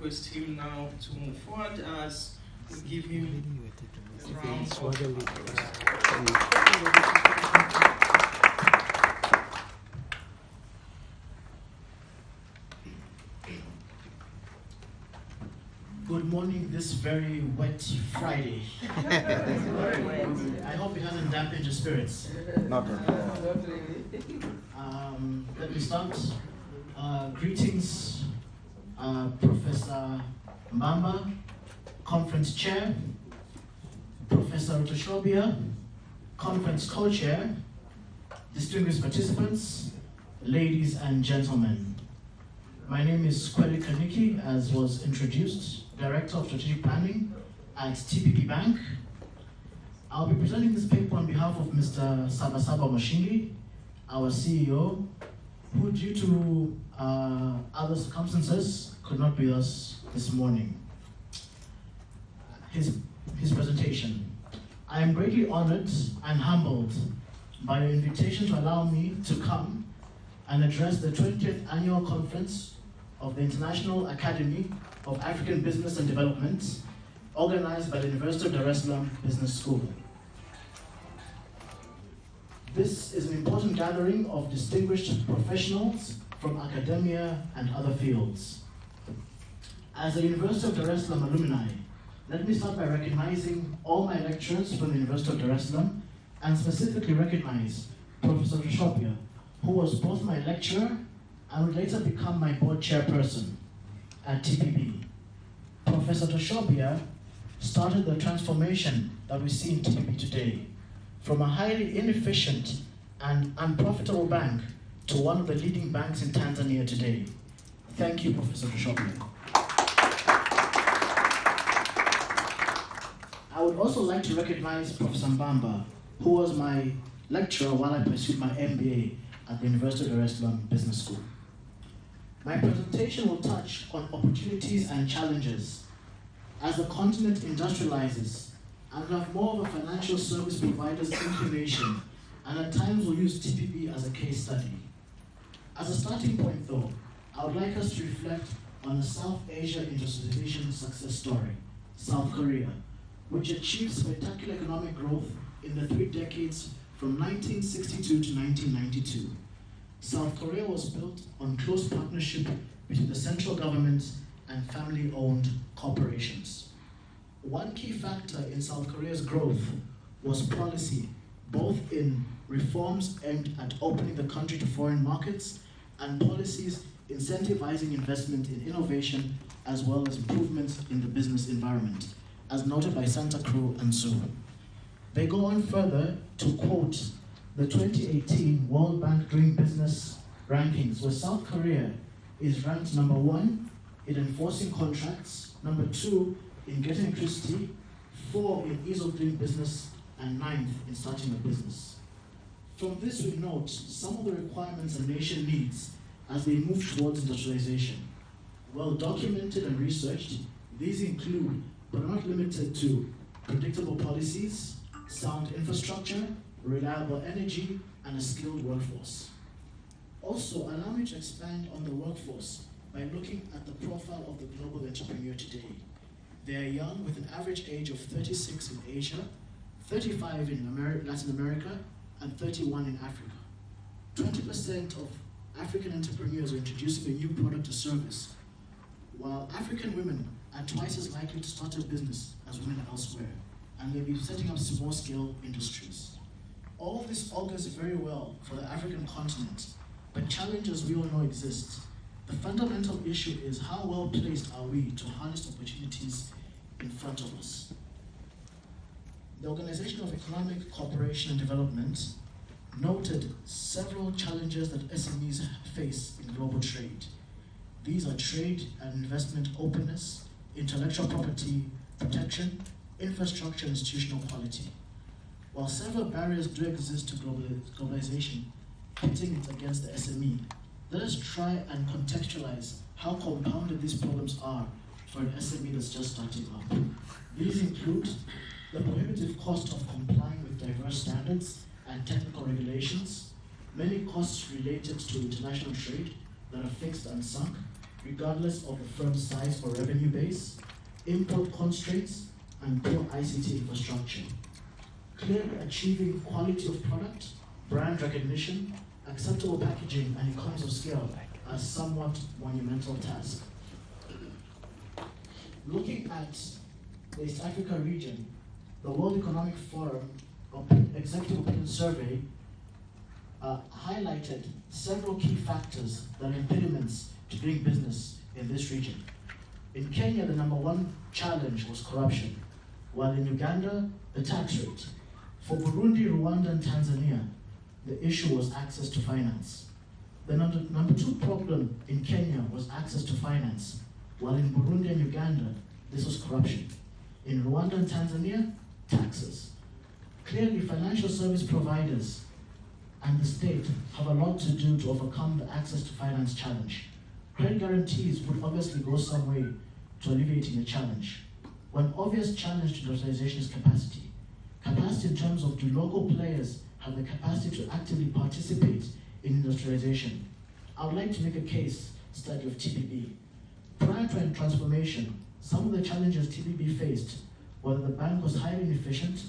Request him now to move forward as we give him a round of applause. Good morning this very wet Friday. I hope it hasn't dampened your spirits. Not at all. Let me start. Greetings, Professor Mbamba, Conference Chair, Professor Rutoshobia, Conference Co-Chair, distinguished participants, ladies and gentlemen. My name is Kweli Kaniki, as was introduced, Director of Strategic Planning at TPP Bank. I'll be presenting this paper on behalf of Mr. Sabasaba Moshingi, our CEO, who due to other circumstances could not be with us this morning. His presentation. I am greatly honored and humbled by your invitation to allow me to come and address the 20th Annual Conference of the International Academy of African Business and Development, organized by the University of Dar es Salaam Business School. This is an important gathering of distinguished professionals from academia and other fields. As a University of Dar es Salaam alumni, let me start by recognizing all my lecturers from the University of Dar es Salaam, and specifically recognize Professor Rutoshobia, who was both my lecturer and would later become my board chairperson at TPB. Professor Rutoshobia started the transformation that we see in TPB today, from a highly inefficient and unprofitable bank to one of the leading banks in Tanzania today. Thank you, Professor Rutoshobia. I would also like to recognize Professor Mbamba, who was my lecturer while I pursued my MBA at the University of Dar es Salaam Business School. My presentation will touch on opportunities and challenges as the continent industrializes and will have more of a financial service provider's inclination, and at times will use TPB as a case study. As a starting point though, I would like us to reflect on a South Asia industrialization success story, South Korea, which achieved spectacular economic growth in the 3 decades from 1962 to 1992. South Korea was built on close partnership between the central government and family-owned corporations. One key factor in South Korea's growth was policy, both in reforms aimed at opening the country to foreign markets and policies incentivizing investment in innovation as well as improvements in the business environment, as noted by Santa Cruz and Su. They go on further to quote the 2018 World Bank Doing Business rankings, where South Korea is ranked number 1 in enforcing contracts, number 2 in getting electricity, 4 in ease of doing business, and 9th in starting a business. From this we note some of the requirements a nation needs as they move towards industrialization. Well documented and researched, these include, but are not limited to, predictable policies, sound infrastructure, reliable energy, and a skilled workforce. Also, allow me to expand on the workforce by looking at the profile of the global entrepreneur today. They are young with an average age of 36 in Asia, 35 in Latin America, and 31 in Africa. 20% of African entrepreneurs are introducing a new product or service, while African women are twice as likely to start a business as women elsewhere, and they'll be setting up small-scale industries. All this augurs very well for the African continent, but challenges we all know exist. The fundamental issue is how well placed are we to harness opportunities in front of us. The Organization of Economic Cooperation and Development noted several challenges that SMEs face in global trade. These are trade and investment openness, intellectual property protection, infrastructure, and institutional quality. While several barriers do exist to globalization, pitting it against the SME, let us try and contextualize how compounded these problems are for an SME that's just starting up. These include the prohibitive cost of complying with diverse standards and technical regulations, many costs related to international trade that are fixed and sunk, regardless of the firm's size or revenue base, import constraints, and poor ICT infrastructure. Clearly achieving quality of product, brand recognition, acceptable packaging, and economies of scale are somewhat monumental tasks. Looking at the East Africa region, the World Economic Forum Executive Opinion Survey highlighted several key factors that are impediments to doing business in this region. In Kenya, the number one challenge was corruption, while in Uganda, the tax rate. For Burundi, Rwanda, and Tanzania, the issue was access to finance. The number two problem in Kenya was access to finance, while in Burundi and Uganda, this was corruption. In Rwanda and Tanzania, taxes. Clearly, financial service providers and the state have a lot to do to overcome the access to finance challenge. Credit guarantees would obviously go some way to alleviating the challenge. One obvious challenge to industrialization is capacity. Capacity in terms of, do local players have the capacity to actively participate in industrialization? I would like to make a case study of TPB. Prior to transformation, some of the challenges TPB faced were that the bank was highly inefficient,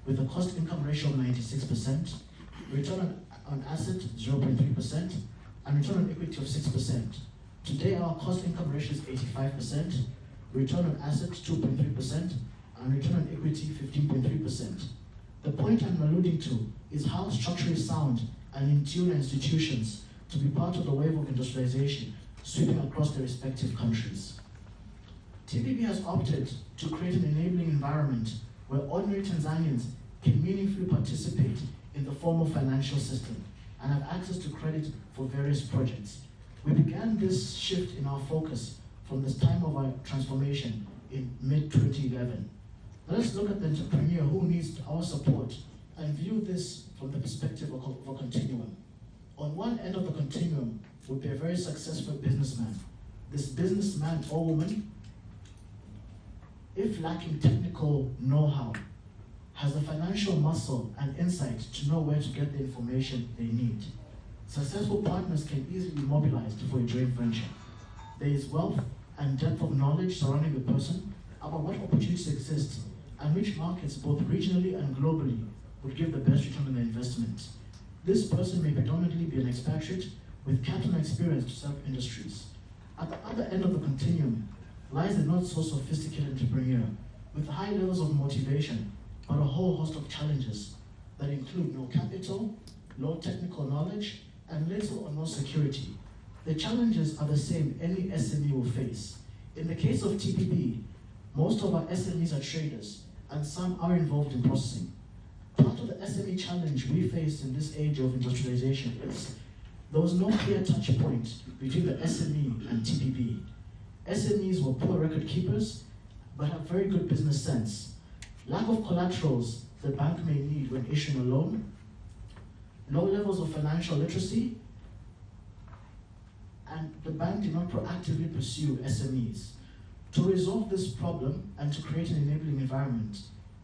with a cost-income ratio of 96%, return on asset 0.3%, and return on equity of 6%. Today, our cost-income ratio is 85%, return on assets 2.3%, and return on equity 15.3%. The point I'm alluding to is how structurally sound and in tune institutions to be part of the wave of industrialization sweeping across their respective countries. TPB has opted to create an enabling environment where ordinary Tanzanians can meaningfully participate in the formal financial system and have access to credit for various projects. We began this shift in our focus from the time of our transformation in mid-2011. Let's look at the entrepreneur who needs our support and view this from the perspective of a continuum. On one end of the continuum would be a very successful businessman. This businessman or woman, if lacking technical know-how, has the financial muscle and insight to know where to get the information they need. Successful partners can easily be mobilized for a joint venture. There is wealth and depth of knowledge surrounding the person about what opportunities exist and which markets, both regionally and globally, would give the best return on the investment. This person may predominantly be an expatriate with capital experience to serve industries. At the other end of the continuum lies the not so sophisticated entrepreneur with high levels of motivation, but a whole host of challenges that include no capital, low technical knowledge, and little or no security. The challenges are the same any SME will face. In the case of TPB, most of our SMEs are traders, and some are involved in processing. Part of the SME challenge we face in this age of industrialization is there was no clear touch point between the SME and TPB. SMEs were poor record keepers, but have very good business sense. Lack of collaterals the bank may need when issuing a loan, low levels of financial literacy, and the bank did not proactively pursue SMEs. To resolve this problem and to create an enabling environment,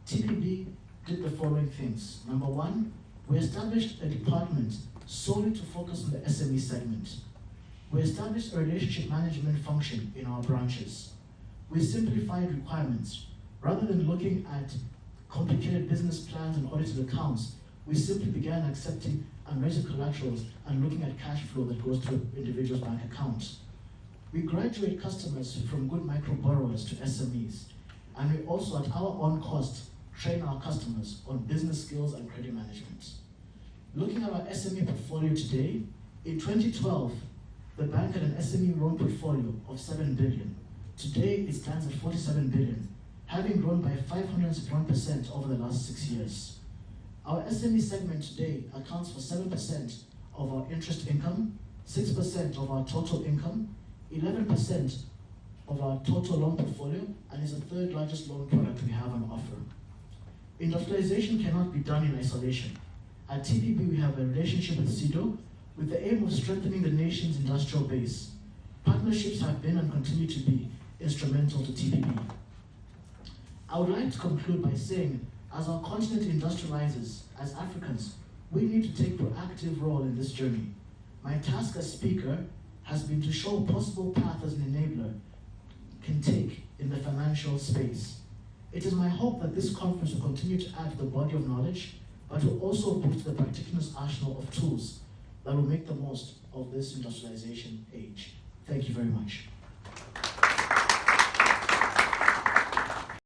TPB did the following things. Number one, we established a department solely to focus on the SME segment. We established a relationship management function in our branches. We simplified requirements. Rather than looking at complicated business plans and audited accounts, we simply began accepting unrated collaterals and looking at cash flow that goes to individuals' bank accounts. We graduate customers from good micro borrowers to SMEs, and we also, at our own cost, train our customers on business skills and credit management. Looking at our SME portfolio today, in 2012, the bank had an SME loan portfolio of 7 billion. Today, it stands at 47 billion, having grown by 501% over the last 6 years. Our SME segment today accounts for 7% of our interest income, 6% of our total income, 11% of our total loan portfolio, and is the third largest loan product we have on offer. Industrialization cannot be done in isolation. At TPB, we have a relationship with CEDO with the aim of strengthening the nation's industrial base. Partnerships have been and continue to be instrumental to TPB. I would like to conclude by saying, as our continent industrializes, as Africans, we need to take a proactive role in this journey. My task as speaker has been to show a possible path as an enabler can take in the financial space. It is my hope that this conference will continue to add to the body of knowledge, but will also boost the practitioner's arsenal of tools that will make the most of this industrialization age. Thank you very much.